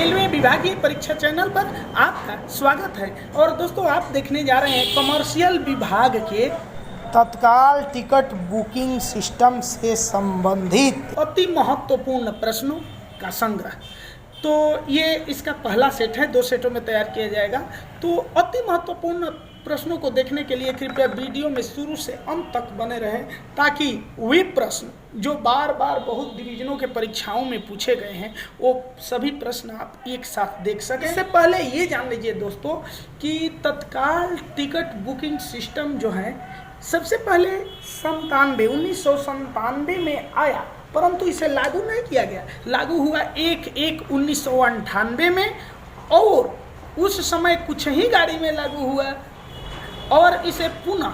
Railway विभागीय परीक्षा channel पर आपका स्वागत है। और दोस्तों, आप देखने जा रहे हैं कमर्शियल विभाग के तत्काल टिकट बुकिंग सिस्टम से संबंधित अति महत्वपूर्ण प्रश्नों का संग्रह। तो ये इसका पहला सेट है, 2 सेटों में तैयार किया जाएगा। तो अति महत्वपूर्ण प्रश्नों को देखने के लिए कृपया वीडियो में शुरू से अंत तक बने रहें, ताकि वे प्रश्न जो बार बार बहुत डिवीजनों के परीक्षाओं में पूछे गए हैं वो सभी प्रश्न आप एक साथ देख सकें। इससे पहले ये जान लीजिए दोस्तों कि तत्काल टिकट बुकिंग सिस्टम जो है सबसे पहले 1997 में आया, परंतु इसे लागू नहीं किया गया। लागू हुआ 1/1/1998 में, और उस समय कुछ ही गाड़ी में लागू हुआ, और इसे पुनः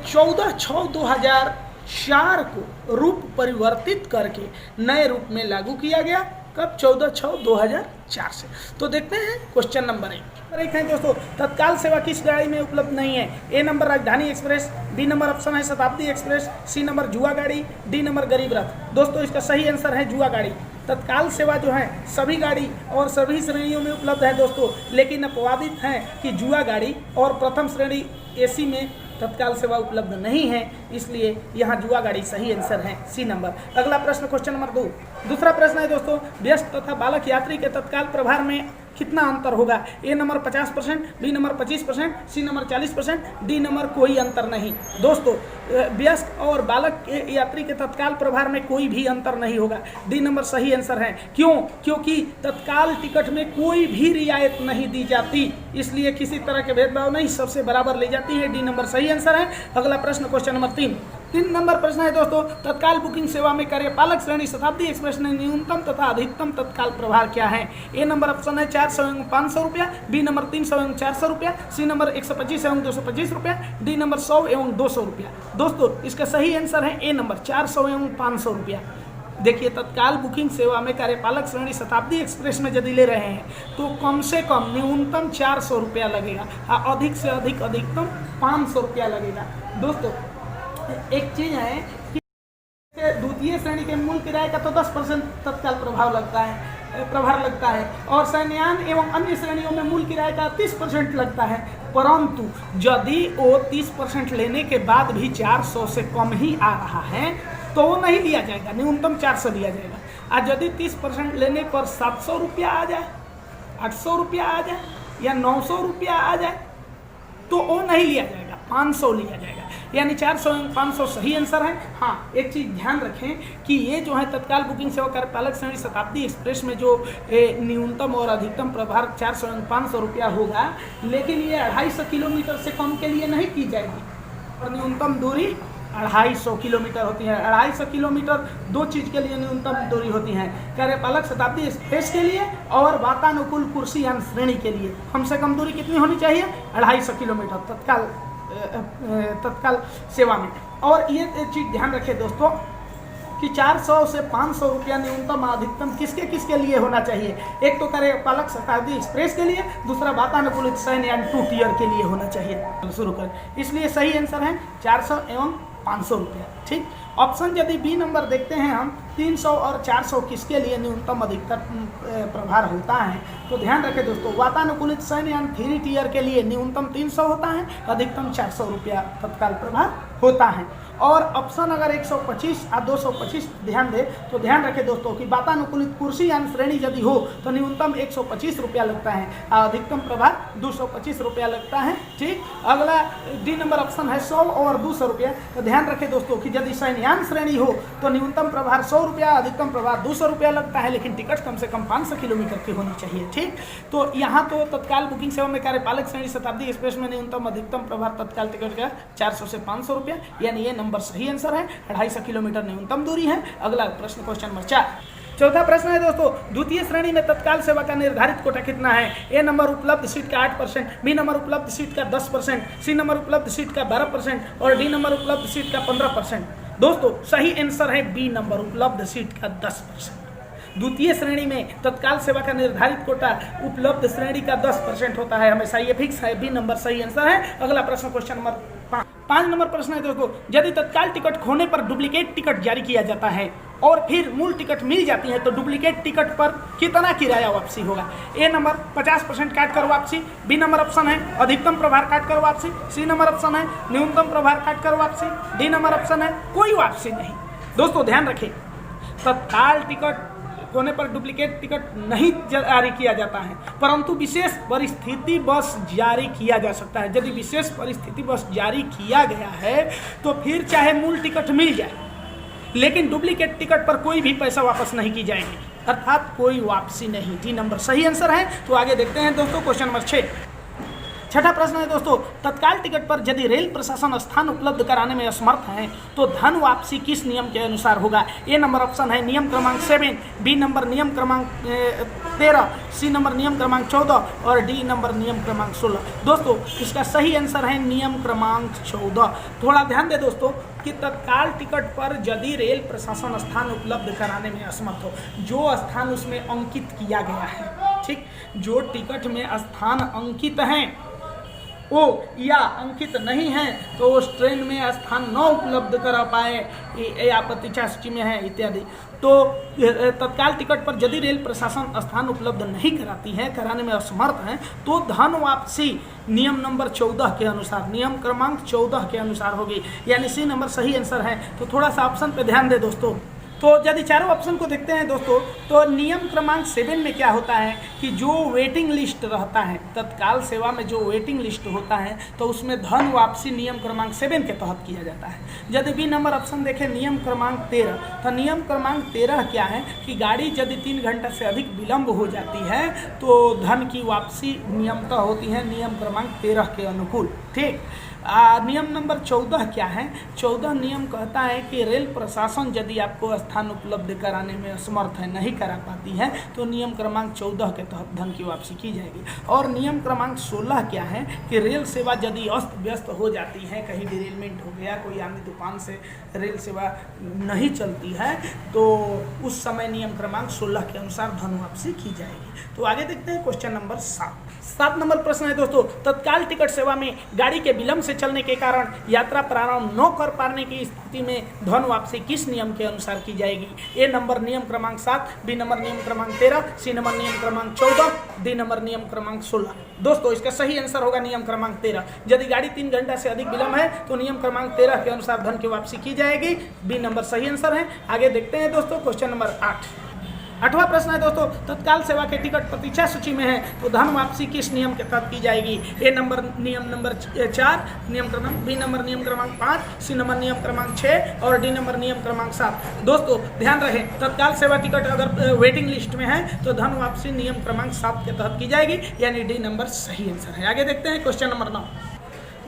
14/6/2004 को रूप परिवर्तित करके नए रूप में लागू किया गया। कब? 14/6/2004 से। तो देखते हैं क्वेश्चन नंबर 1 है दोस्तों, तत्काल सेवा किस गाड़ी में उपलब्ध नहीं है? ए नंबर राजधानी एक्सप्रेस, बी नंबर ऑप्शन है शताब्दी एक्सप्रेस, सी नंबर जुआ गाड़ी, डी नंबर गरीब रथ। दोस्तों, इसका सही आंसर है जुआ गाड़ी। तत्काल सेवा जो है सभी गाड़ी और सभी श्रेणियों में उपलब्ध है दोस्तों, लेकिन अपवादित है कि जुआ गाड़ी और प्रथम श्रेणी एसी में तत्काल सेवा उपलब्ध नहीं है, इसलिए यहाँ जुआ गाड़ी सही आंसर है, सी नंबर। अगला प्रश्न क्वेश्चन नंबर 2। दूसरा प्रश्न है दोस्तों, व्यस्त तथा बालक यात्री के तत्काल प्रभार में कितना अंतर होगा? A number 50%, B number 25%, C number 40%, D number कोई अंतर नहीं। दोस्तों, व्यस्त और बालक यात्री के तत्काल प्रभार में कोई भी अंतर नहीं होगा। डी नंबर सही आंसर है। क्यों? क्योंकि तत्काल टिकट में कोई भी रियायत नहीं दी जाती, इसलिए किसी तरह के भेदभाव नहीं, सबसे बराबर ले जाती है। डी नंबर सही आंसर है। अगला प्रश्न क्वेश्चन नंबर 3 नंबर प्रश्न है दोस्तों, तत्काल बुकिंग सेवा में कार्यपालक श्रेणी शताब्दी एक्सप्रेस में न्यूनतम तथा अधिकतम तत्काल प्रभार क्या है? ए नंबर ऑप्शन है 400 एवं 500 रुपया, बी नंबर 300 एवं 400 रुपया, सी नंबर 125 एवं 225 रुपया, डी नंबर 100 एवं 200 रुपया। दोस्तों, इसका सही आंसर है ए नंबर 400 एवं 500 रुपया। देखिए, तत्काल बुकिंग सेवा में कार्यपालक श्रेणी शताब्दी एक्सप्रेस में यदि ले रहे हैं तो कम से कम न्यूनतम 400 रुपया लगेगा, अधिक से अधिक अधिकतम 500 रुपया लगेगा। दोस्तों, एक चीज है कि द्वितीय श्रेणी के मूल किराए का तो 10% तत्काल प्रभार लगता है, और शयनयान एवं अन्य श्रेणियों में मूल किराए का 30% लगता है। परंतु यदि वो 30% लेने के बाद भी 400 से कम ही आ रहा है तो वो नहीं लिया जाएगा, न्यूनतम 400 लिया जाएगा। आज यदि 30% लेने पर 700 रुपया आ जाए, 800 रुपया आ जाए या 900 रुपया आ जाए तो वो नहीं लिया जाएगा, 500 लिया जाएगा। यानी 400 एवं 500 सही आंसर है। हाँ, एक चीज़ ध्यान रखें कि ये जो है तत्काल बुकिंग सेवा कार्यपालक श्रेणी शताब्दी एक्सप्रेस में जो न्यूनतम और अधिकतम प्रभार 400 एवं 500 रुपया होगा, लेकिन ये 250 किलोमीटर से कम के लिए नहीं की जाएगी, और न्यूनतम दूरी 250 किलोमीटर होती है। 250 किलोमीटर दो चीज़ के लिए न्यूनतम दूरी होती है, कार्यपालक शताब्दी एक्सप्रेस के लिए और वातानुकूल कुर्सी यान श्रेणी के लिए। कम से कम दूरी कितनी होनी चाहिए? 250 किलोमीटर तत्काल सेवा में। और ये चीज़ ध्यान रखें दोस्तों कि 400 से 500 रुपया न्यूनतम अधिकतम किसके किसके लिए होना चाहिए? एक तो कार्यपालक शताब्दी एक्सप्रेस के लिए, दूसरा वातानुकूलित शयनयान 2 टियर के लिए होना चाहिए। शुरू कर, इसलिए सही आंसर है 400 एवं 500 रुपया। ठीक। ऑप्शन यदि बी नंबर देखते हैं हम, 300 और 400 किसके लिए न्यूनतम अधिकतम प्रभार होता है? तो ध्यान रखें दोस्तों, वातानुकूलित शयनयान 3 टियर के लिए न्यूनतम 300 होता है, अधिकतम 400 रुपया तत्काल प्रभार होता है। और ऑप्शन अगर 125 और 225 ध्यान दे तो ध्यान रखें दोस्तों कि वातानुकूलित कुर्सी यान श्रेणी यदि हो तो न्यूनतम 125 रुपया लगता है, अधिकतम प्रभार 225 रुपया लगता है। ठीक। अगला डी नंबर ऑप्शन है 100 और 200 रुपया। तो ध्यान रखें दोस्तों कि यदि शयनयान श्रेणी हो तो न्यूनतम प्रभार 100 रुपया, अधिकतम प्रभार 200 रुपया लगता है, लेकिन टिकट कम से कम 500 किलोमीटर की होनी चाहिए। ठीक। तो यहाँ तो तत्काल बुकिंग सेवा में कार्यपालक श्रेणी शताब्दी एक्सप्रेस में न्यूनतम अधिकतम प्रभार तत्काल टिकट का 400 से 500 रुपया, यानी ये नंबर सही आंसर है। 250 किलोमीटर न्यूनतम दूरी है। अगला प्रश्न क्वेश्चन नंबर 4। चौथा प्रश्न है दोस्तों, द्वितीय श्रेणी में तत्काल सेवा का निर्धारित कोटा कितना है? ए नंबर उपलब्ध सीट का 8%, बी नंबर उपलब्ध सीट का 10%, सी नंबर उपलब्ध सीट का 12% और डी नंबर उपलब्ध सीट का 15%। दोस्तों, सही आंसर है बी नंबर उपलब्ध सीट का 10%। द्वितीय श्रेणी में तत्काल सेवा का निर्धारित कोटा उपलब्ध श्रेणी का 10% होता है, हमेशा ये फिक्स है। बी नंबर सही आंसर है। अगला प्रश्न क्वेश्चन नंबर 5 नंबर प्रश्न है दोस्तों, यदि तत्काल टिकट खोने पर डुप्लीकेट टिकट जारी किया जाता है और फिर मूल टिकट मिल जाती है तो डुप्लीकेट टिकट पर कितना किराया वापसी होगा। ए नंबर 50% काट कर वापसी, बी नंबर ऑप्शन है अधिकतम प्रभार काट कर वापसी, सी नंबर ऑप्शन है न्यूनतम प्रभार काट कर वापसी, डी नंबर ऑप्शन है कोई वापसी नहीं। दोस्तों ध्यान रखें, तत्काल टिकट होने पर डुप्लीकेट टिकट नहीं जारी किया जाता है, परंतु विशेष परिस्थिति बस जारी किया जा सकता है। यदि विशेष परिस्थिति बस जारी किया गया है तो फिर चाहे मूल टिकट मिल जाए, लेकिन डुप्लीकेट टिकट पर कोई भी पैसा वापस नहीं की जाएगी, अर्थात कोई वापसी नहीं। डी नंबर सही आंसर है। तो आगे देखते हैं दोस्तों क्वेश्चन नंबर 6। छठा प्रश्न है दोस्तों, तत्काल टिकट पर यदि रेल प्रशासन स्थान उपलब्ध कराने में असमर्थ है तो धन वापसी किस नियम के अनुसार होगा। ए नंबर ऑप्शन है नियम क्रमांक 7, बी नंबर नियम क्रमांक 13, सी नंबर नियम क्रमांक 14 और डी नंबर नियम क्रमांक 16। दोस्तों इसका सही आंसर है नियम क्रमांक 14। थोड़ा ध्यान दे दोस्तों कि तत्काल टिकट पर यदि रेल प्रशासन स्थान उपलब्ध कराने में असमर्थ हो, जो स्थान उसमें अंकित किया गया है, ठीक, जो टिकट में स्थान अंकित हैं वो या अंकित नहीं है तो उस ट्रेन में स्थान न उपलब्ध करा पाए या प्रतीक्षा सूची में है इत्यादि, तो तत्काल टिकट पर यदि रेल प्रशासन स्थान उपलब्ध नहीं कराती है, कराने में असमर्थ है, तो धन वापसी नियम नंबर 14 के अनुसार, नियम क्रमांक 14 के अनुसार होगी, यानी सी नंबर सही आंसर है। तो थोड़ा सा ऑप्शन पे ध्यान दे दोस्तों। तो यदि चारों ऑप्शन को देखते हैं दोस्तों, तो नियम क्रमांक 7 में क्या होता है कि जो वेटिंग लिस्ट रहता है, तत्काल सेवा में जो वेटिंग लिस्ट होता है तो उसमें धन वापसी नियम क्रमांक 7 के तहत किया जाता है। यदि बी नंबर ऑप्शन देखें नियम क्रमांक 13, तो नियम क्रमांक 13 क्या है कि गाड़ी यदि 3 घंटा से अधिक विलम्ब हो जाती है तो धन की वापसी नियमतः होती है नियम क्रमांक 13 के अनुकूल, ठीक। नियम नंबर 14 क्या है, 14 नियम कहता है कि रेल प्रशासन यदि आपको स्थान उपलब्ध कराने में असमर्थ है, नहीं करा पाती है, तो नियम क्रमांक 14 के तहत धन की वापसी की जाएगी। और नियम क्रमांक 16 क्या है कि रेल सेवा यदि अस्त व्यस्त हो जाती है, कहीं डिरेलमेंट हो गया, कोई आंधी तूफान से रेल सेवा नहीं चलती है, तो उस समय नियम क्रमांक 16 के अनुसार धन वापसी की जाएगी। तो आगे देखते हैं क्वेश्चन नंबर 7 नंबर प्रश्न है दोस्तों, तत्काल टिकट सेवा में गाड़ी के विलंब से चलने के कारण यात्रा प्रारंभ न कर पाने की स्थिति में धन वापसी किस नियम के अनुसार की जाएगी। ए नंबर नियम क्रमांक 7, बी नंबर नियम क्रमांक 13, सी नंबर नियम क्रमांक 14, डी नंबर नियम क्रमांक 16। दोस्तों इसका सही आंसर होगा नियम क्रमांक 13। यदि गाड़ी 3 घंटा से अधिक विलंब है तो नियम क्रमांक 13 के अनुसार धन की वापसी की जाएगी। बी नंबर सही आंसर है। आगे देखते हैं दोस्तों क्वेश्चन नंबर 8वां प्रश्न है दोस्तों, तत्काल सेवा के टिकट प्रतीक्षा सूची में है तो धन वापसी किस नियम के तहत की जाएगी। ए नंबर नियम नंबर 4 नियम क्रमांक, बी नंबर नियम क्रमांक 5, सी नंबर नियम क्रमांक 6 और डी नंबर नियम क्रमांक 7। दोस्तों ध्यान रहे, तत्काल सेवा टिकट अगर वेटिंग लिस्ट में है तो धन वापसी नियम क्रमांक 7 के तहत की जाएगी, यानी डी नंबर सही आंसर है। आगे देखते हैं क्वेश्चन नंबर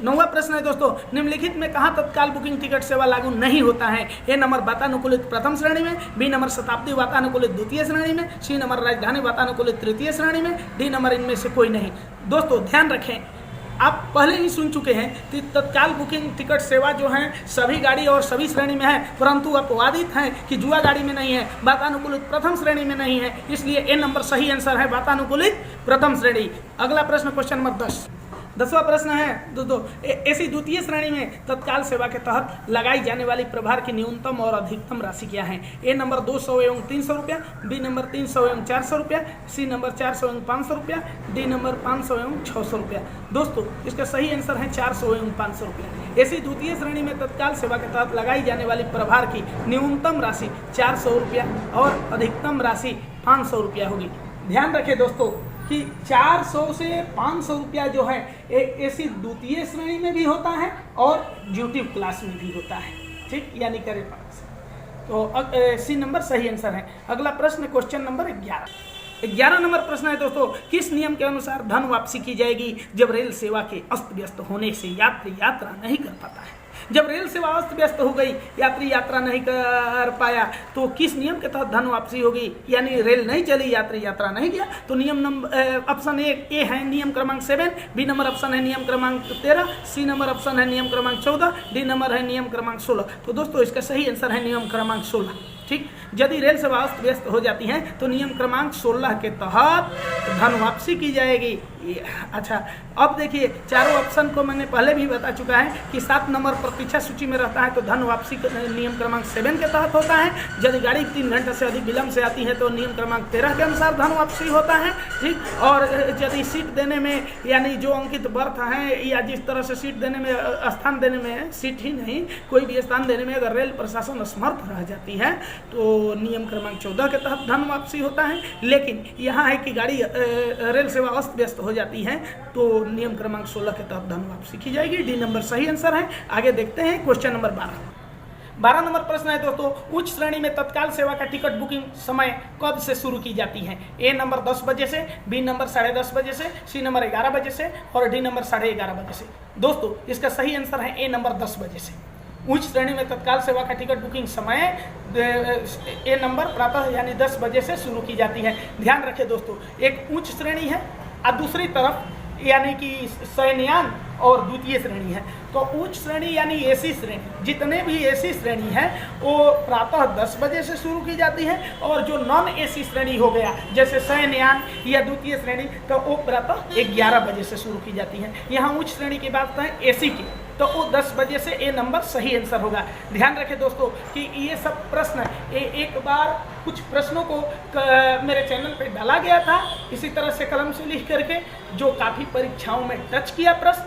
9वां प्रश्न है दोस्तों, निम्नलिखित में कहाँ तत्काल बुकिंग टिकट सेवा लागू नहीं होता है। ए नंबर वातानुकूलित प्रथम श्रेणी में, बी नंबर शताब्दी वातानुकूलित द्वितीय श्रेणी में, सी नंबर राजधानी वातानुकूलित तृतीय श्रेणी में, डी नंबर इनमें से कोई नहीं। दोस्तों ध्यान रखें, आप पहले ही सुन चुके हैं कि तत्काल बुकिंग टिकट सेवा जो है सभी गाड़ी और सभी श्रेणी में है, परंतु अपवादित है कि जुआ गाड़ी में नहीं है, वातानुकूलित प्रथम श्रेणी में नहीं है, इसलिए ए नंबर सही आंसर है वातानुकूलित प्रथम श्रेणी। अगला प्रश्न क्वेश्चन नंबर 10वां प्रश्न है दोस्तों, ऐसी द्वितीय श्रेणी में तत्काल सेवा के तहत लगाई जाने वाली प्रभार की न्यूनतम और अधिकतम राशि क्या है। ए नंबर 200 एवं 300 रुपया, बी नंबर 300 एवं 400 रुपया, सी नंबर 400 एवं 500 रुपया, डी नंबर 500 एवं 600 रुपया। दोस्तों इसका सही आंसर है 400 एवं 500 रुपया। ऐसी द्वितीय श्रेणी में तत्काल सेवा के तहत लगाई जाने वाली प्रभार की न्यूनतम राशि 400 रुपया और अधिकतम राशि 500 रुपया होगी। ध्यान रखें दोस्तों कि 400 से 500 रुपया जो है ऐसी द्वितीय श्रेणी में भी होता है और ड्यूटी क्लास में भी होता है, ठीक, यानी करे पास। तो सी नंबर सही आंसर है। अगला प्रश्न क्वेश्चन नंबर 11 नंबर प्रश्न है दोस्तों, किस नियम के अनुसार धन वापसी की जाएगी जब रेल सेवा के अस्त व्यस्त होने से यात्री यात्रा नहीं कर पाता है। जब रेल सेवा अस्त व्यस्त हो गई, यात्री यात्रा नहीं कर पाया, तो किस नियम के तहत धन वापसी होगी, यानी रेल नहीं चली, यात्री यात्रा नहीं किया, तो नियम नंबर ऑप्शन ए है नियम क्रमांक 7, बी नंबर ऑप्शन है नियम क्रमांक 13, सी नंबर ऑप्शन है नियम क्रमांक 14, डी नंबर है नियम क्रमांक 16। तो दोस्तों इसका सही आंसर है नियम क्रमांक 16, ठीक। यदि रेल सेवा अस्त व्यस्त हो जाती है तो नियम क्रमांक 16 के तहत धन वापसी की जाएगी। अच्छा, अब देखिए चारों ऑप्शन को मैंने पहले भी बता चुका है कि 7 नंबर प्रतीक्षा सूची में रहता है तो धन वापसी नियम क्रमांक 7 के तहत होता है। यदि गाड़ी 3 घंटे से अधिक विलंब से आती है तो नियम क्रमांक 13 के अनुसार धन वापसी होता है। ठीक, और यदि सीट देने में यानी जो अंकित बर्थ है या जिस तरह से सीट देने में स्थान देने में, सीट ही नहीं कोई भी स्थान देने में अगर रेल प्रशासन असमर्थ रह जाती है तो नियम क्रमांक 14 के तहत धन वापसी होता है। लेकिन यहाँ है कि गाड़ी रेल सेवा अस्त व्यस्त हो जाती है तो नियम क्रमांक 16 के तहत धन वापसी की जाएगी। डी नंबर सही आंसर है। आगे देखते हैं क्वेश्चन नंबर 12 नंबर प्रश्न है दोस्तों, उच्च श्रेणी में तत्काल सेवा का टिकट बुकिंग समय कब से शुरू की जाती है? ए नंबर 10 बजे से, बी नंबर 10:30 बजे से, सी नंबर 11 बजे से और डी नंबर 11:30 बजे से। दोस्तों इसका सही आंसर है ए नंबर 10 बजे से। उच्च श्रेणी में तत्काल सेवा का टिकट बुकिंग समय ए नंबर प्रातः यानी 10 बजे से शुरू की जाती है। ध्यान रखें दोस्तों, एक उच्च श्रेणी है और दूसरी तरफ यानी कि शयनयान और द्वितीय श्रेणी है। तो उच्च श्रेणी यानी एसी श्रेणी, जितने भी एसी श्रेणी है वो प्रातः 10 बजे से शुरू की जाती है और जो नॉन एसी श्रेणी हो गया जैसे शयनयान या द्वितीय श्रेणी तो वो प्रातः 11 बजे से शुरू की जाती है। यहाँ उच्च श्रेणी की बात है एसी की तो वो 10 बजे से ए नंबर सही आंसर होगा। ध्यान रखें दोस्तों कि ये सब प्रश्न एक बार कुछ प्रश्नों को मेरे चैनल पे डाला गया था इसी तरह से कलम से लिख करके, जो काफ़ी परीक्षाओं में टच किया प्रश्न,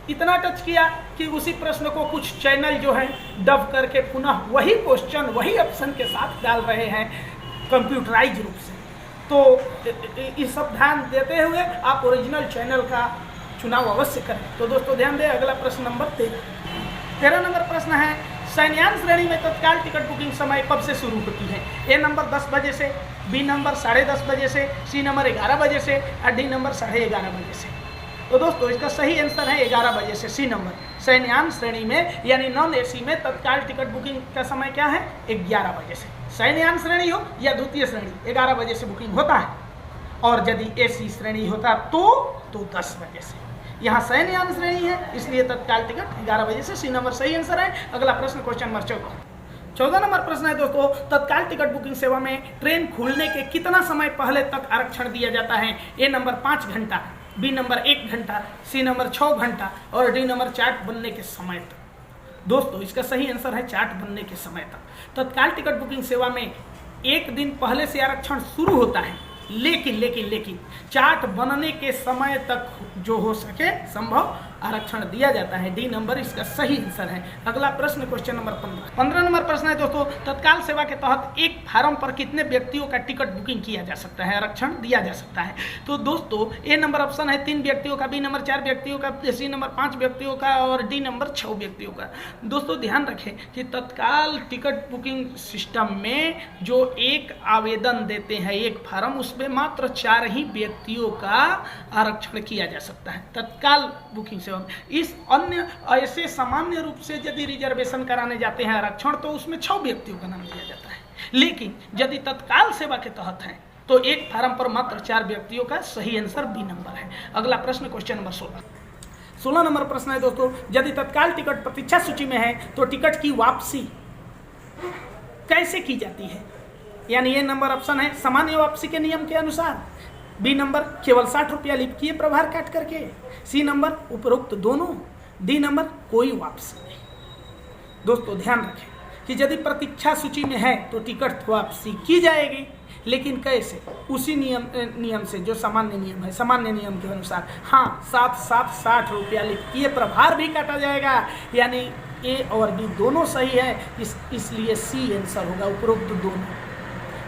इतना टच किया कि उसी प्रश्न को कुछ चैनल जो है डब करके पुनः वही क्वेश्चन वही ऑप्शन के साथ डाल रहे हैं कंप्यूटराइज रूप से। तो ये सब ध्यान देते हुए आप ओरिजिनल चैनल का चुनाव अवश्य करें। तो दोस्तों ध्यान दें, अगला प्रश्न नंबर 13 नंबर प्रश्न है, शयनयान श्रेणी में तत्काल टिकट बुकिंग समय कब से शुरू होती है? ए नंबर 10 बजे से, बी नंबर 10:30 बजे से, सी नंबर 11 बजे से और डी नंबर 11:30 बजे से। तो दोस्तों इसका सही आंसर है 11 बजे से, सी नंबर। शयनयान श्रेणी में यानी नॉन एसी में तत्काल टिकट बुकिंग का समय क्या है? 11 बजे से। शयनयान श्रेणी हो या द्वितीय श्रेणी 11 बजे से बुकिंग होता है और यदि एसी श्रेणी होता तो 10 बजे से। यहाँ शयनयान श्रेणी है इसलिए तत्काल टिकट 11 बजे से, सी नंबर सही आंसर है। अगला प्रश्न क्वेश्चन नंबर 14 नंबर प्रश्न है दोस्तों, तत्काल टिकट बुकिंग सेवा में ट्रेन खुलने के कितना समय पहले तक आरक्षण दिया जाता है? ए नंबर 5 घंटा, बी नंबर 1 घंटा, सी नंबर 6 घंटा और डी नंबर चार्ट बनने के समय तक। दोस्तों इसका सही आंसर है चार्ट बनने के समय तक। तत्काल टिकट बुकिंग सेवा में 1 दिन पहले से आरक्षण शुरू होता है, लेकिन चार्ट बनने के समय तक जो हो सके संभव आरक्षण दिया जाता है। डी नंबर इसका सही आंसर है। अगला प्रश्न क्वेश्चन नंबर 15 नंबर प्रश्न है दोस्तों, तत्काल सेवा के तहत एक फार्म पर कितने व्यक्तियों का टिकट बुकिंग किया जा सकता है, आरक्षण दिया जा सकता है? तो दोस्तों ए नंबर ऑप्शन है 3 व्यक्तियों का, बी नंबर 4 व्यक्तियों का, सी नंबर 5 व्यक्तियों का और डी नंबर 6 व्यक्तियों का। दोस्तों ध्यान रखें कि तत्काल टिकट बुकिंग सिस्टम में जो एक आवेदन देते हैं एक फार्म, उसमें मात्र 4 ही व्यक्तियों का आरक्षण किया जा सकता है तत्काल बुकिंग सेवा। इस अन्य ऐसे सामान्य रूप से यदि रिजर्वेशन कराने जाते हैं आरक्षण तो उसमें 6 व्यक्तियों का नाम दिया जाता है, लेकिन यदि तत्काल सेवा के तहत है तो एक फार्म पर मात्र 4 व्यक्तियों का। सही आंसर बी नंबर है। अगला प्रश्न क्वेश्चन नंबर 16 नंबर प्रश्न है दोस्तों, यदि तत्काल टिकट प्रतीक्षा सूची में है तो टिकट की वापसी कैसे की जाती है? यानी ये नंबर ऑप्शन है सामान्य वापसी के नियम के अनुसार, बी नंबर केवल 60 रुपया लिपकीय प्रभार काट करके, सी नंबर उपरोक्त दोनों, डी नंबर कोई वापसी नहीं। दोस्तों ध्यान रखें कि यदि प्रतीक्षा सूची में है तो टिकट वापसी की जाएगी, लेकिन कैसे? उसी नियम से जो सामान्य नियम है, सामान्य नियम के अनुसार। हाँ, 60 रुपया लिपकीय प्रभार भी काटा जाएगा, यानी ए और बी दोनों सही है, इसलिए सी आंसर होगा उपरोक्त दोनों।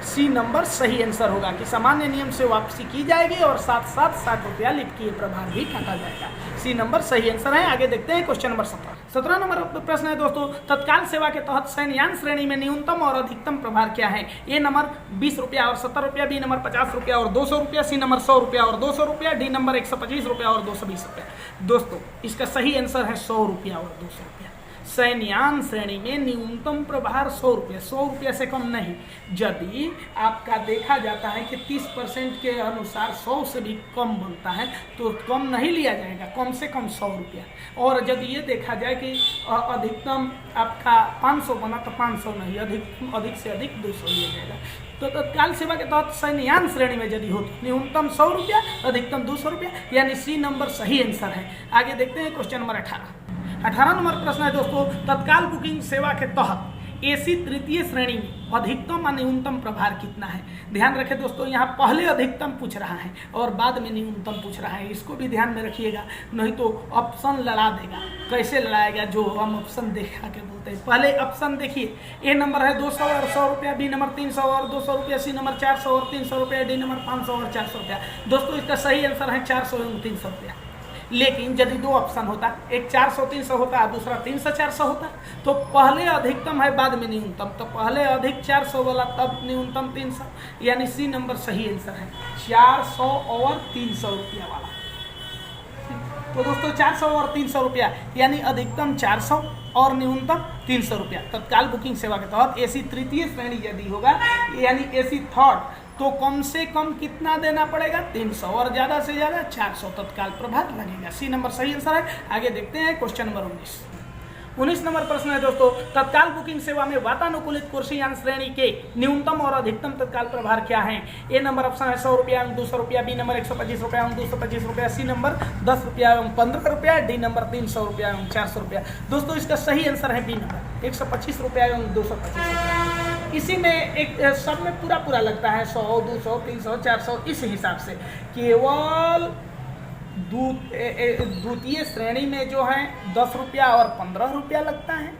सी नंबर सही आंसर होगा कि सामान्य नियम से वापसी की जाएगी और 60 रुपया लिपकीय प्रभार भी काटा जाएगा। सी नंबर सही आंसर है। आगे देखते हैं क्वेश्चन नंबर 17 नंबर प्रश्न है दोस्तों, तत्काल सेवा के तहत शयनयान श्रेणी में न्यूनतम और अधिकतम प्रभार क्या है? ए नंबर 20 रुपया और 70 रुपया, बी नंबर 50 रुपया और 200 रुपया, सी नंबर 100 रुपया और 200 रुपया, डी नंबर 125 रुपया और 220 रुपया। दोस्तों इसका सही आंसर है 100 रुपया और 200 रुपया। सैन्यान श्रेणी में न्यूनतम प्रभार 100 रुपये, 100 रुपये से कम नहीं। यदि आपका देखा जाता है कि 30% के अनुसार 100 से भी कम बनता है तो कम नहीं लिया जाएगा, कम से कम 100 रुपया। और यदि ये देखा जाए कि अधिकतम आपका 500 बना तो 500 नहीं, अधिक से अधिक 200 लिया जाएगा। तो तत्काल सेवा के तहत सैन्यान श्रेणी में यदि हो तो न्यूनतम 100 रुपया, अधिकतम 200 रुपया, यानी सी नंबर सही आंसर है। आगे देखते हैं क्वेश्चन नंबर 18 नंबर प्रश्न है दोस्तों, तत्काल बुकिंग सेवा के तहत एसी तृतीय श्रेणी में अधिकतम और न्यूनतम प्रभार कितना है। ध्यान रखें दोस्तों, यहाँ पहले अधिकतम पूछ रहा है और बाद में न्यूनतम पूछ रहा है, इसको भी ध्यान में रखिएगा, नहीं तो ऑप्शन लड़ा देगा। कैसे लड़ाएगा, जो हम ऑप्शन देखा के बोलते हैं। पहले ऑप्शन देखिए, ए नंबर है 200 और 100 रुपया, बी नंबर 300 और 200 रुपया, सी नंबर 400 और 300 रुपया, डी नंबर 500 और 400 रुपया। दोस्तों इसका सही आंसर है 400 एवं 300 रुपया। लेकिन यदि दो ऑप्शन होता, एक 400-300 होता और दूसरा 300-400 होता, तो पहले अधिकतम है बाद में न्यूनतम, तो पहले अधिक 400 वाला तब न्यूनतम 300, यानी सी नंबर सही आंसर है 400 और 300 रुपया वाला। तो दोस्तों 400 और 300 रुपया यानी अधिकतम 400 और न्यूनतम 300 रुपया। तत्काल बुकिंग सेवा के तहत एसी तृतीय श्रेणी यदि होगा यानी एसी थर्ड, तो कम से कम कितना देना पड़ेगा 300 और ज़्यादा से ज़्यादा 400 तत्काल प्रभार लगेगा। सी नंबर सही आंसर है। आगे देखते हैं क्वेश्चन नंबर 19 नंबर प्रश्न है दोस्तों, तत्काल बुकिंग सेवा में वातानुकूलित कुर्सी यान श्रेणी के न्यूनतम और अधिकतम तत्काल प्रभार क्या है। ए नंबर ऑप्शन है 100 रुपया एवं 200 रुपया, बी नंबर 125 रुपया एवं 225 रुपया, सी नंबर 10 रुपया एवं 15 रुपया, डी नंबर 300 रुपया एवं 400 रुपया। दोस्तों इसका सही आंसर है बी नंबर 125 रुपया एवं 225 रुपया। इसी में एक सब में पूरा लगता है 100, 200, 300, 400, इस हिसाब से। केवल द्वितीय श्रेणी में जो है 10 रुपया और 15 रुपया लगता है,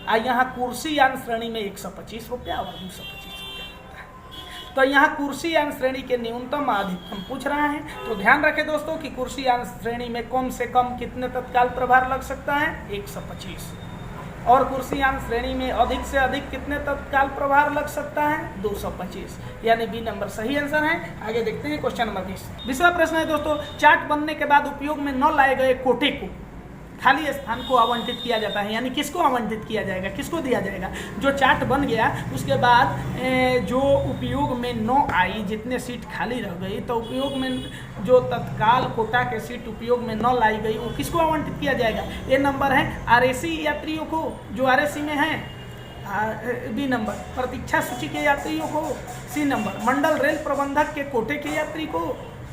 और यहाँ कुर्सी यान श्रेणी में 125 रुपया और 225 रुपया लगता है। तो यहाँ कुर्सी यान श्रेणी के न्यूनतम अधिकतम पूछ रहा है। तो ध्यान रखें दोस्तों कि कुर्सी यान श्रेणी में कम से कम कितने तत्काल प्रभार लग सकता है 125, और कुर्सी यान श्रेणी में अधिक से अधिक कितने तत्काल प्रभार लग सकता है 225, यानी बी नंबर सही आंसर है। आगे देखते हैं क्वेश्चन नंबर 20 प्रश्न है दोस्तों, चार्ट बनने के बाद उपयोग में न लाए गए कोटे को खाली स्थान को आवंटित किया जाता है, यानी किसको आवंटित किया जाएगा, किसको दिया जाएगा। जो चार्ट बन गया उसके बाद जो उपयोग में न आई, जितने सीट खाली रह गई, तो उपयोग में जो तत्काल कोटा के सीट उपयोग में न लाई गई वो किसको आवंटित किया जाएगा। ये नंबर है आरएसी यात्रियों को जो आरएसी में है, बी नंबर प्रतीक्षा सूची के यात्रियों को, सी नंबर मंडल रेल प्रबंधक के कोटे के यात्री को,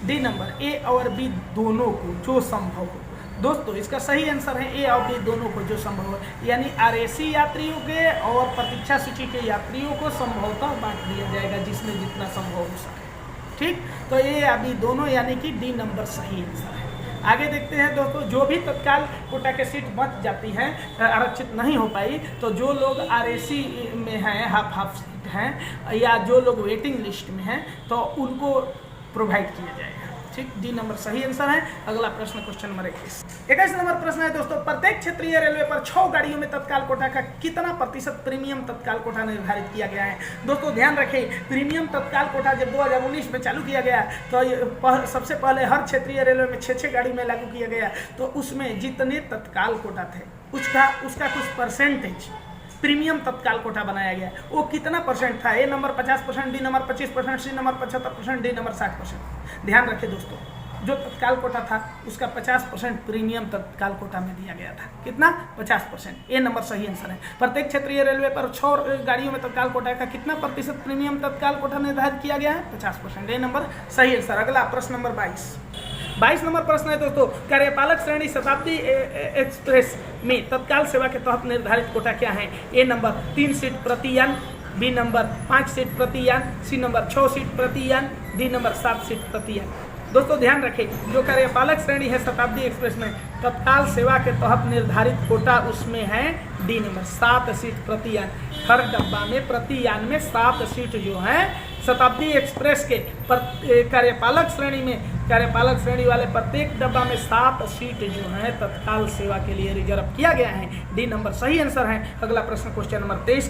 डी नंबर ए और बी दोनों को जो संभव हो। दोस्तों इसका सही आंसर है ए और बी दोनों को जो संभव हो, यानी आरएसी यात्रियों के और प्रतीक्षा सूची के यात्रियों को संभवतः बांट दिया जाएगा जिसमें जितना संभव हो सके। ठीक, तो ए या बी दोनों यानी कि डी नंबर सही आंसर है। आगे देखते हैं दोस्तों, जो भी तत्काल कोटा के सीट बच जाती हैं, आरक्षित नहीं हो पाई, तो जो लोग आरएसी में हैं, हाफ सीट हैं, या जो लोग वेटिंग लिस्ट में हैं, तो उनको प्रोवाइड किया जाएगा। ठीक, डी नंबर सही आंसर है। अगला प्रश्न क्वेश्चन नंबर 21 नंबर प्रश्न है दोस्तों, प्रत्येक क्षेत्रीय रेलवे पर 6 गाड़ियों में तत्काल कोटा का कितना प्रतिशत प्रीमियम तत्काल कोटा निर्धारित किया गया है। दोस्तों ध्यान रखें, प्रीमियम तत्काल कोटा जब 2019 में चालू किया गया तो सबसे पहले हर क्षेत्रीय रेलवे में 6 गाड़ी में लागू किया गया, तो उसमें जितने तत्काल कोटा थे उसका कुछ परसेंटेज प्रीमियम तत्काल कोटा बनाया गया। वो कितना परसेंट था। A number 50%, B number 25%, C number 75%, D number 60%। ध्यान रखें दोस्तों, जो तत्काल कोटा था उसका 50% प्रीमियम तत्काल कोटा में दिया गया था। कितना 50%। ए नंबर सही आंसर है। प्रत्येक क्षेत्रीय रेलवे पर 6 गाड़ियों में तत्काल कोटा का कितना प्रतिशत प्रीमियम तत्काल कोटा निर्धारित किया गया है 50%। ए नंबर सही आंसर। अगला प्रश्न नंबर 22 नंबर प्रश्न है दोस्तों, कार्यपालक श्रेणी शताब्दी एक्सप्रेस में तत्काल सेवा के तहत निर्धारित कोटा क्या है। ए नंबर 3 सीट प्रति यान, बी नंबर 5 सीट प्रति यान, सी नंबर 6 सीट प्रति यान, डी नंबर 7 सीट प्रति यान। दोस्तों ध्यान रखें, जो कार्यपालक श्रेणी है शताब्दी एक्सप्रेस में तत्काल सेवा के तहत निर्धारित कोटा उसमें है डी नंबर 7 सीट प्रति यान। हर डब्बा में प्रति यान में 7 सीट जो है शताब्दी एक्सप्रेस के कार्यपालक श्रेणी में, कार्यपालक श्रेणी वाले प्रत्येक डब्बा में 7 सीट जो है तत्काल सेवा के लिए रिजर्व किया गया है। डी नंबर सही आंसर है। अगला प्रश्न क्वेश्चन नंबर 23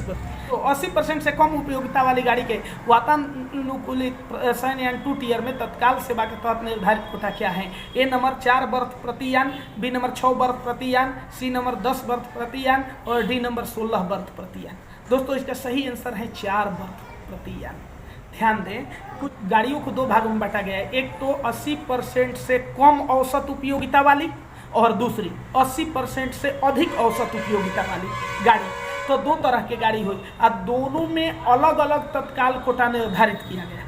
तो 80% से कम उपयोगिता वाली गाड़ी के वातानुकूलित शयनयान 2 टियर में तत्काल सेवा के तहत निर्धारित कोटा क्या है? ए नंबर 4 बर्थ प्रति यान, बी नंबर 6 बर्थ प्रति यान, सी नंबर 10 बर्थ प्रति यान और डी नंबर 16 बर्थ प्रति यान। दोस्तों इसका सही आंसर है 4 बर्थ प्रति यान। ध्यान दें, कुछ गाड़ियों को 2 भागों में बांटा गया है, एक तो 80% से कम औसत उपयोगिता वाली और दूसरी 80% से अधिक औसत उपयोगिता वाली गाड़ी। तो 2 तरह की गाड़ी हुई और दोनों में अलग अलग तत्काल कोटा निर्धारित किया गया।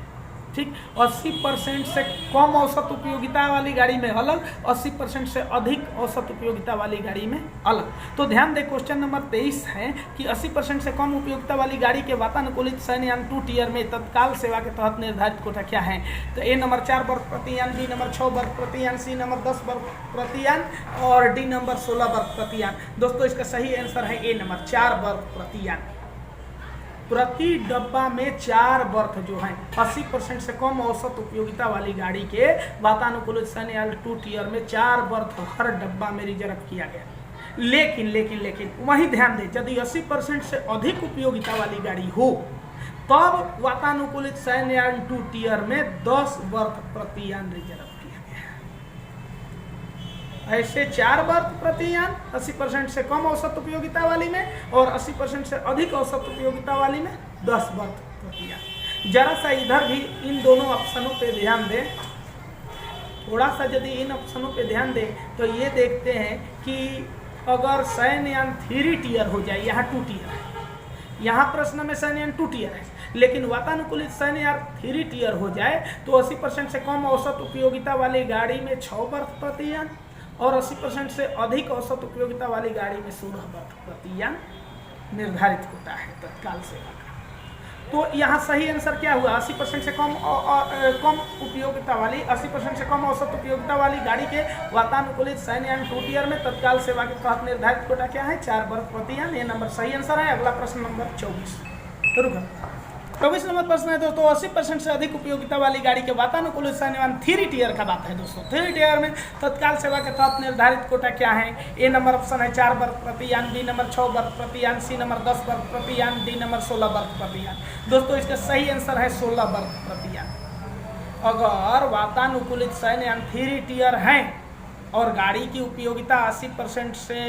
ठीक, 80% से कम औसत उपयोगिता वाली गाड़ी में अलग, 80% से अधिक औसत उपयोगिता वाली गाड़ी में अलग। तो ध्यान दें, क्वेश्चन नंबर 23 है कि 80% से कम उपयोगिता वाली गाड़ी के वातानुकूलित शयनयान 2 टियर में तत्काल सेवा के तहत निर्धारित कोटा क्या है? तो ए नंबर 4 बर्थ प्रति यान, बी नंबर 6 बर्थ प्रति यान, सी नंबर 10 बर्थ प्रति यान और डी नंबर 16 बर्थ प्रति यान। दोस्तों इसका सही आंसर है ए नंबर 4 बर्थ प्रति यान। प्रति डब्बा में 4 बर्थ जो है 80% से कम औसत उपयोगिता वाली गाड़ी के वातानुकूलित शयनयान 2 टियर में 4 बर्थ हर डब्बा में रिजर्व किया गया। लेकिन वहीं ध्यान दें, यदि 80% से अधिक उपयोगिता वाली गाड़ी हो तब वातानुकूलित शयनयान 2 टियर में 10 बर्थ प्रति यान रिजर्व किया गया। ऐसे 4 बर्थ प्रति यान 80% से कम औसत उपयोगिता वाली में और 80% से अधिक औसत उपयोगिता वाली में 10 बर्थ प्रति यान। जरा सा इधर भी इन दोनों ऑप्शनों पे ध्यान दें, थोड़ा सा यदि इन ऑप्शनों पे ध्यान दें तो ये देखते हैं कि अगर शयनयान 3 टियर हो जाए, यहाँ 2 टियर है, यहाँ प्रश्न में शयनयान 2 टियर है, लेकिन वातानुकूलित शयनयान 3 टियर हो जाए तो 80% से कम औसत उपयोगिता वाली गाड़ी में 6 बर्थ प्रति यान और 80% से अधिक औसत उपयोगिता वाली गाड़ी में 16 बर्थ प्रति यान निर्धारित होता है तत्काल सेवा का। तो यहाँ सही आंसर क्या हुआ? 80% से कम उपयोगिता वाली, 80% से कम औसत उपयोगिता वाली गाड़ी के वातानुकूलित शयनयान 2 टियर में तत्काल सेवा के तहत निर्धारित कोटा क्या है? 4 बर्थ प्रति यान। ये नंबर सही आंसर है। अगला प्रश्न नंबर 24 24 नंबर प्रश्न है दोस्तों, 80% से अधिक उपयोगिता वाली गाड़ी के वातानुकूलित शयनयान 3 टियर का बात है दोस्तों। 3 टियर में तत्काल सेवा के तहत निर्धारित कोटा क्या है? ए नंबर ऑप्शन है 4 बर्थ प्रति यान, बी नंबर 6 बर्थ प्रति यान, सी नंबर 10 बर्थ प्रति यान, डी नंबर 16 बर्थ प्रति यान। दोस्तों इसका सही आंसर है 16 बर्थ प्रति यान। अगर वातानुकूलित शयनयान 3 टियर हैं और गाड़ी की उपयोगिता 80% से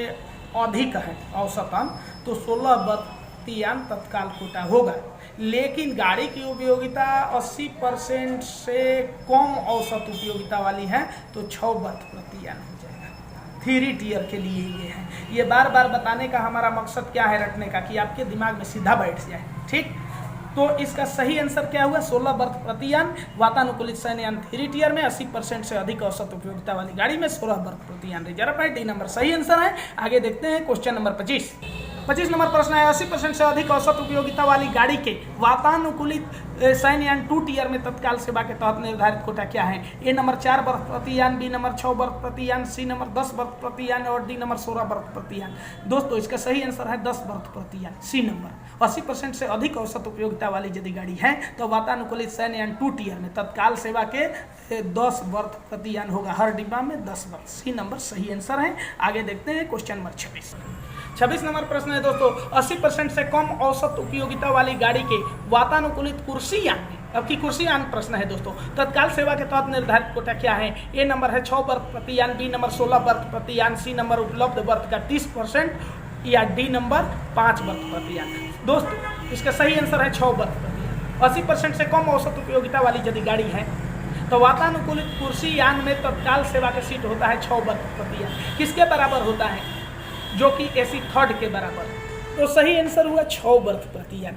अधिक है औसतन, तो 16 बर्थ प्रति यान तत्काल कोटा होगा। लेकिन गाड़ी की उपयोगिता 80% से कम औसत उपयोगिता वाली है तो 6 बर्थ प्रति यान हो जाएगा। 3 टियर के लिए ये है। ये बार बार बताने का हमारा मकसद क्या है, रखने का, कि आपके दिमाग में सीधा बैठ जाए। ठीक, तो इसका सही आंसर क्या हुआ? 16 बर्थ प्रति यान। वातानुकूलित शयनयान 3 टियर में 80% से अधिक औसत उपयोगिता वाली गाड़ी में 16 बर्थ प्रति यान रिजर्व है। डी नंबर सही आंसर है। आगे देखते हैं क्वेश्चन नंबर 25 नंबर प्रश्न है, 80% से अधिक औसत उपयोगिता वाली गाड़ी के वातानुकूलित शयनयान 2 टियर में तत्काल सेवा के तहत निर्धारित कोटा क्या है? ए नंबर 4 बर्थ प्रति यान, बी नंबर 6 बर्थ प्रति यान, सी नंबर 10 बर्थ प्रति यान और डी नंबर 16 बर्थ प्रति यान। दोस्तों इसका सही आंसर है 10 बर्थ प्रति यान, सी नंबर। 80% से अधिक औसत उपयोगिता वाली यदि गाड़ी है तो वातानुकूलित शयनयान 2 टियर में तत्काल सेवा के 10 बर्थ प्रति यान होगा, हर डिब्बा में 10 बर्थ। सी नंबर सही आंसर है। आगे देखते हैं क्वेश्चन नंबर 26 नंबर प्रश्न है दोस्तों, 80% से कम औसत उपयोगिता वाली गाड़ी के वातानुकूलित कुर्सी यान में, अब की कुर्सी यान प्रश्न है दोस्तों, तत्काल सेवा के तहत निर्धारित कोटा क्या है? ए नंबर है 6 बर्थ प्रति यान, बी नंबर 16 बर्थ प्रति यान, सी नंबर उपलब्ध बर्थ का 30% या डी नंबर 5 बर्थ प्रति यान। दोस्तों इसका सही आंसर है 6 बर्थ प्रति यान। 80% से कम औसत उपयोगिता वाली यदि गाड़ी है तो वातानुकूलित कुर्सी यान में तत्काल सेवा का सीट होता है 6 बर्थ प्रति यान। किसके बराबर होता है? जो कि AC थर्ड के बराबर। तो सही आंसर हुआ 6 बर्थ प्रति यान।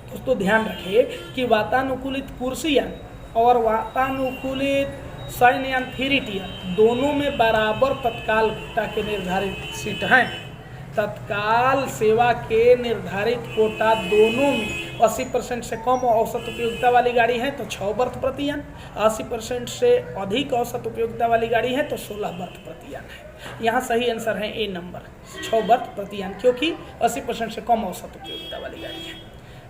दोस्तों ध्यान रखिए कि वातानुकूलित कुर्सी यान और वातानुकूलित शयनयान 3 टियर दोनों में बराबर तत्काल कोटा के निर्धारित सीट हैं। तत्काल सेवा के निर्धारित कोटा दोनों में 80% से कम औसत उपयोगिता वाली गाड़ी है तो 6 बर्थ प्रति यान, 80% से अधिक औसत उपयोगिता वाली गाड़ी है तो 16 बर्थ प्रति यान है। यहाँ सही आंसर है ए नंबर 6 बर्थ प्रति यान, क्योंकि 80% से कम औसत उपयोगिता वाली गाड़ी है।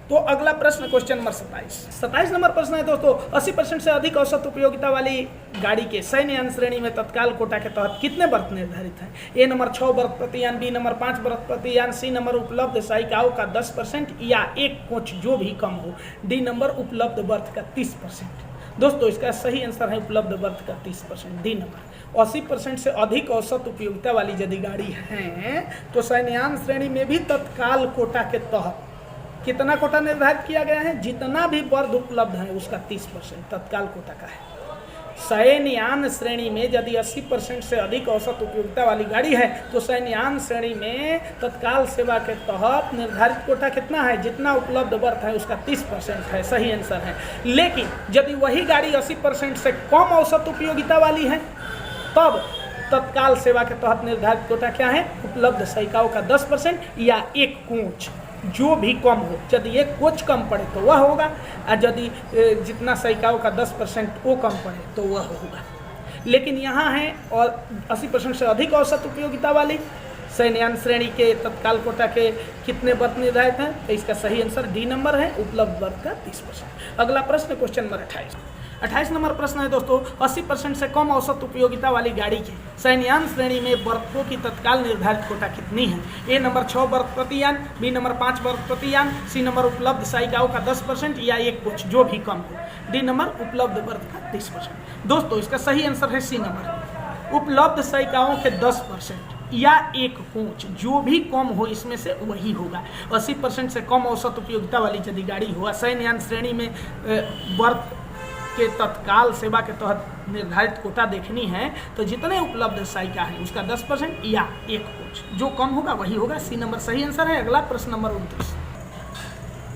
तो अगला प्रश्न क्वेश्चन नंबर 27 नंबर प्रश्न है दोस्तों, 80% से अधिक औसत उपयोगिता वाली गाड़ी के सैन्ययान श्रेणी में तत्काल कोटा के तहत कितने बर्थ निर्धारित हैं? ए नंबर 6 बर्थ प्रति यान, बी नंबर 5 बर्थ प्रति यान, सी नंबर उपलब्ध सहायिकाओं का 10% या एक कोच जो भी कम हो, डी नंबर उपलब्ध बर्थ का 30%। दोस्तों इसका सही आंसर है उपलब्ध बर्थ का 30%, डी नंबर। 80% से अधिक औसत उपयोगिता वाली यदि गाड़ी है तो सैन्ययान श्रेणी में भी तत्काल कोटा के तहत कितना कोटा निर्धारित किया गया है? जितना भी वर्ग उपलब्ध है उसका 30% तत्काल कोटा का है। सैन्ययान श्रेणी में यदि 80% से अधिक औसत उपयोगिता वाली गाड़ी है तो सैन्ययान श्रेणी में तत्काल सेवा के तहत निर्धारित कोटा कितना है? जितना उपलब्ध वर्ग है उसका 30% है, सही आंसर है। लेकिन यदि वही गाड़ी 80% से कम औसत उपयोगिता वाली है तब तत्काल सेवा के तहत निर्धारित कोटा क्या है? उपलब्ध सहायिकाओं का 10% या एक कोच जो भी कम हो। यदि एक कोच कम पड़े तो वह होगा, और यदि जितना सहायिकाओं का 10% वो कम पड़े तो वह होगा। लेकिन यहाँ है और 80% से अधिक औसत उपयोगिता वाली सैन्ययान श्रेणी के तत्काल कोटा के कितने बर्थ निर्धारित हैं? तो इसका सही आंसर डी नंबर है, उपलब्ध बर्थ का 30%। अगला प्रश्न क्वेश्चन नंबर 28 नंबर प्रश्न है दोस्तों, 80% से कम औसत उपयोगिता वाली गाड़ी के सैन्ययान श्रेणी में बर्थों की तत्काल निर्धारित कोटा कितनी है? ए नंबर 6 बर्थ प्रति यान, बी नंबर 5 बर्थ प्रति यान, सी नंबर उपलब्ध सहायिकाओं का 10% या एक कोच जो भी कम हो, डी नंबर उपलब्ध बर्थ का 30%। दोस्तों इसका सही आंसर है सी नंबर, उपलब्ध सहायिकाओं के 10% या एक कोच जो भी कम हो इसमें से वही होगा। 80% से कम औसत उपयोगिता वाली यदि गाड़ी हो, सैन्ययान श्रेणी में बर्थ के तत्काल सेवा के तहत निर्धारित कोटा देखनी है तो जितने उपलब्ध सहायिका है उसका 10% या एक कोच जो कम होगा वही होगा, सी नंबर सही आंसर है। अगला प्रश्न नंबर 29,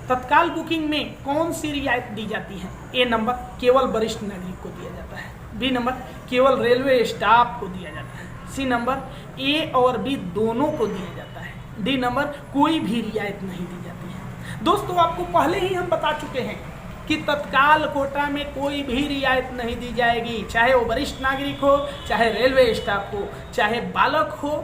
तत्काल बुकिंग में कौन सी रियायत दी जाती है? ए नंबर केवल वरिष्ठ नागरिक को दिया जाता है, बी नंबर केवल रेलवे स्टाफ को दिया जाता है, सी नंबर ए और बी दोनों को दिया जाता है, डी नंबर कोई भी रियायत नहीं दी जाती है। दोस्तों आपको पहले ही हम बता चुके हैं कि तत्काल कोटा में कोई भी रियायत नहीं दी जाएगी, चाहे वो वरिष्ठ नागरिक हो, चाहे रेलवे स्टाफ हो, चाहे बालक हो,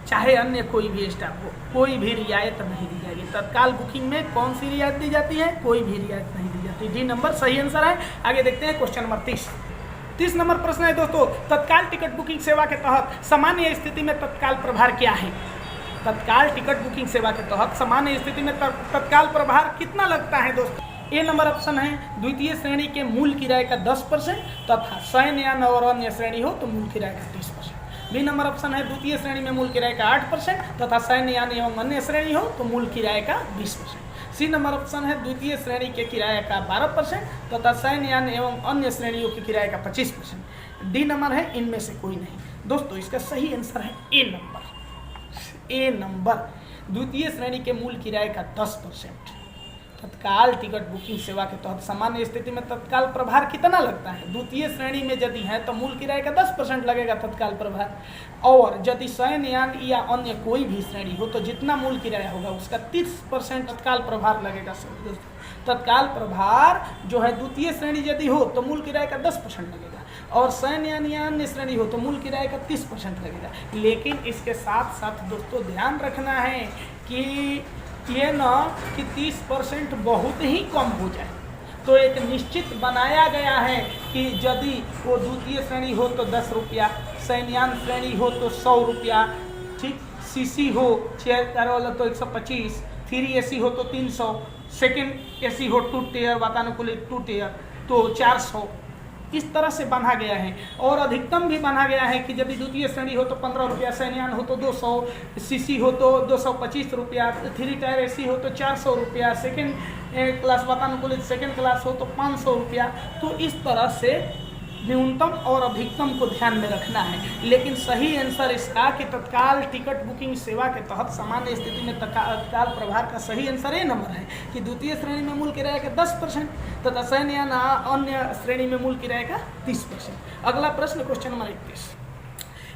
चाहे अन्य कोई भी स्टाफ हो, कोई भी रियायत नहीं दी जाएगी। तत्काल बुकिंग में कौन सी रियायत दी जाती है? कोई भी रियायत नहीं दी जाती, डी नंबर सही आंसर है। आगे देखते हैं क्वेश्चन नंबर 30 नंबर प्रश्न है दोस्तों, तत्काल टिकट बुकिंग सेवा के तहत सामान्य स्थिति में तत्काल प्रभार क्या है? तत्काल टिकट बुकिंग सेवा के तहत सामान्य स्थिति में तत्काल प्रभार कितना लगता है दोस्तों? ए नंबर ऑप्शन है द्वितीय श्रेणी के मूल किराए का 10% तथा सैन्ययान और अन्य श्रेणी हो तो मूल किराए का 30%। बी नंबर ऑप्शन है द्वितीय श्रेणी में मूल किराए का 8% तथा सैन्ययान एवं अन्य श्रेणी हो तो मूल किराए का 20%। सी नंबर ऑप्शन है द्वितीय श्रेणी के किराए का 12% तथा सैन्ययान एवं अन्य श्रेणियों के किराए का 25%। डी नंबर है इनमें से कोई नहीं। दोस्तों इसका सही आंसर है ए नंबर द्वितीय श्रेणी के मूल किराए का 10%। तत्काल टिकट बुकिंग सेवा के तहत सामान्य स्थिति में तत्काल प्रभार कितना लगता है? द्वितीय श्रेणी में यदि है तो मूल किराए का 10% लगेगा तत्काल प्रभार, और यदि सैन्ययान या अन्य कोई भी श्रेणी हो तो जितना मूल किराया होगा उसका 30% तत्काल प्रभार लगेगा। तत्काल प्रभार जो है द्वितीय श्रेणी यदि हो तो मूल किराए का 10% लगेगा, और सैन्ययान या अन्य श्रेणी हो तो मूल किराए का 30% लगेगा। लेकिन इसके साथ साथ दोस्तों ध्यान रखना है कि ये ना कि 30% बहुत ही कम हो जाए, तो एक निश्चित बनाया गया है कि यदि वो द्वितीय श्रेणी हो तो 10 रुपया, सैन्ययान श्रेणी हो तो 100 रुपया, ठीक, सीसी हो चेयर कार वाला तो 125, 3 AC हो तो 300, सेकेंड AC हो 2 टियर वातानुकूलित 2 टियर तो 400, इस तरह से बना गया है। और अधिकतम भी बना गया है कि यदि द्वितीय श्रेणी हो तो 15 रुपया, सैन्ययान हो तो 200, सीसी हो तो 225 रुपया, 3 टायर AC हो तो 400 रुपया, सेकेंड क्लास वातानुकूलित सेकेंड क्लास हो तो 500 रुपया। तो इस तरह से न्यूनतम और अधिकतम को ध्यान में रखना है। लेकिन सही आंसर इसका कि तत्काल टिकट बुकिंग सेवा के तहत सामान्य स्थिति में तत्काल प्रभार का सही आंसर ए नंबर है कि द्वितीय श्रेणी में मूल किराए का 10% तथा सैन्ययान अन्य श्रेणी में मूल किराए का 30%। अगला प्रश्न क्वेश्चन नंबर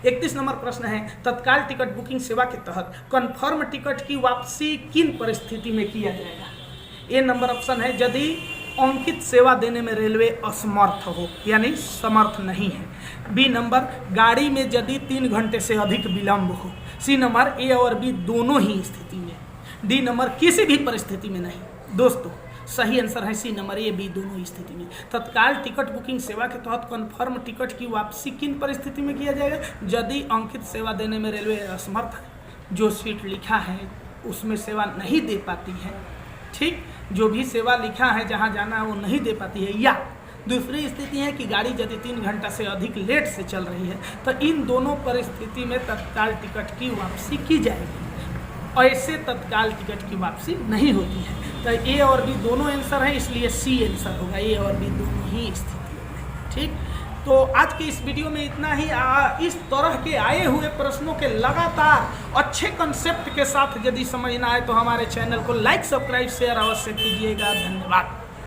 31 नंबर प्रश्न है, तत्काल टिकट बुकिंग सेवा के तहत कन्फर्म टिकट की वापसी किन परिस्थिति में किया जाएगा? ए नंबर ऑप्शन है यदि अंकित सेवा देने में रेलवे असमर्थ हो यानी समर्थ नहीं है। बी नंबर गाड़ी में यदि 3 घंटे से अधिक विलंब हो। सी नंबर ए और बी दोनों ही स्थिति में। डी नंबर किसी भी परिस्थिति में नहीं। दोस्तों सही आंसर है सी नंबर ए बी दोनों स्थिति में। तत्काल टिकट बुकिंग सेवा के तहत कन्फर्म टिकट की वापसी किन परिस्थिति में किया जाएगा? यदि अंकित सेवा देने में रेलवे असमर्थ है, जो सीट लिखा है उसमें सेवा नहीं दे पाती है, ठीक, जो भी सेवा लिखा है जहां जाना है वो नहीं दे पाती है, या दूसरी स्थिति है कि गाड़ी यदि 3 घंटा से अधिक लेट से चल रही है, तो इन दोनों परिस्थिति में तत्काल टिकट की वापसी की जाएगी। ऐसे तत्काल टिकट की वापसी नहीं होती है। तो ए और बी दोनों आंसर हैं, इसलिए सी आंसर होगा, ए और बी दोनों ही स्थितियों में। ठीक, तो आज के इस वीडियो में इतना ही। इस तरह के आए हुए प्रश्नों के लगातार अच्छे कंसेप्ट के साथ यदि समझना है तो हमारे चैनल को लाइक, सब्सक्राइब, शेयर अवश्य कीजिएगा। धन्यवाद।